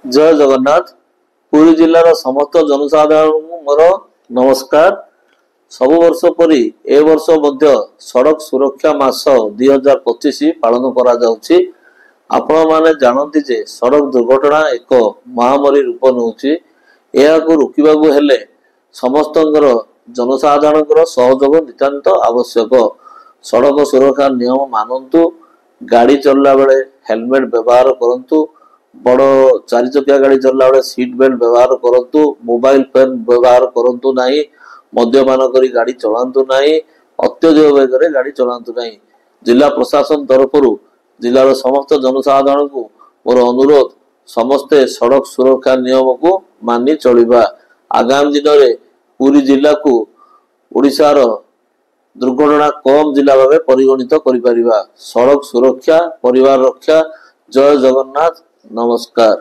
जय जगन्नाथ। पुरी जिलार समस्त जनसाधारण मोर नमस्कार। सबु वर्ष परी ए वर्ष मध्य सड़क सुरक्षा मास 2025 पालन करा जाउछि। आपण माने जानती जे सड़क दुर्घटना एक महामारी रूप नउछि। एहाकु रोकिबाकु हेले समस्तंकर जनसाधारणकर सहयोग नितांत आवश्यक। सड़क सुरक्षा नियम मानन्तु, गाड़ी चलला बेले हेलमेट व्यवहार करंतु, बड़ चारि चकिया गाड़ी चलला बेले सीट बेल्ट व्यवहार करंतु, मोबाइल फोन व्यवहार करंतु नाही, मद्यपान करी गाड़ी चलांतु नाही, अत्यधिक वेगरे गाड़ी चलांतु नाही। जिला प्रशासन तरफरु जिलार समस्त जनसाधारण को मोर अनुरोध, समस्ते सड़क सुरक्षा नियम को मानि चलिबा। आगामी दिन में पुरी जिला को ओडिशार दुर्घटना कम जिला भाव परिगणित करिपारिबा। सड़क सुरक्षा परिवार रक्षा। जय जगन्नाथ। नमस्कार।